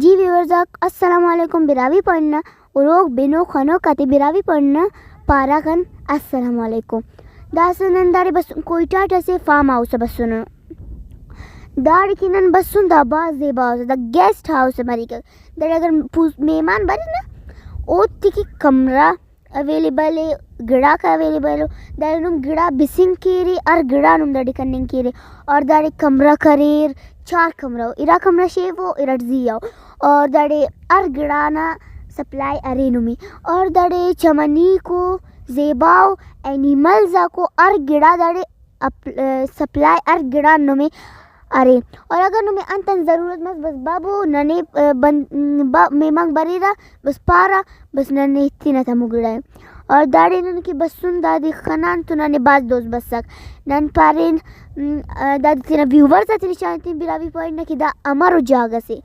جی ویورزاک السلام علیکم براوی پڑھنا اروک بینو خنو کاتی براوی پڑھنا پارا کن السلام علیکم داسنن داری بس کوئٹہ ٹسے فارم ہاؤس بسنو داری کنن بسن دا باز زیبا ہوسا دا گیسٹ ہاؤس مری کر داری اگر مہمان بری نا او تکی کمرہ اویلیبل ہے گڑا کا اویلیبل ہو داری نم گڑا بسنگ کیری اور گڑا نم داری کننگ کیری اور داری کمرہ کریر 4 کمرہ ہو ارا کمرہ شیف ہو ارٹ زی ہو اور داری ار گڑانا سپلائی ارے نمی اور داری چمنی کو زیباو اینیملزا کو ار گڑا داری سپلائی ار گڑا نمی ارے اور اگر نمی انتن ضرورت مس بس بابو ننے میمانگ بری را بس پارا بس ننے اتنا تمو گڑا ہے اور داڑی نن کی بسن دادی خنان تو ننے باز دوست بسک نن پارین دادی تینا ویورز تینا چاہتی براوی پوائنٹ نا کہ دا امارو جاگہ سے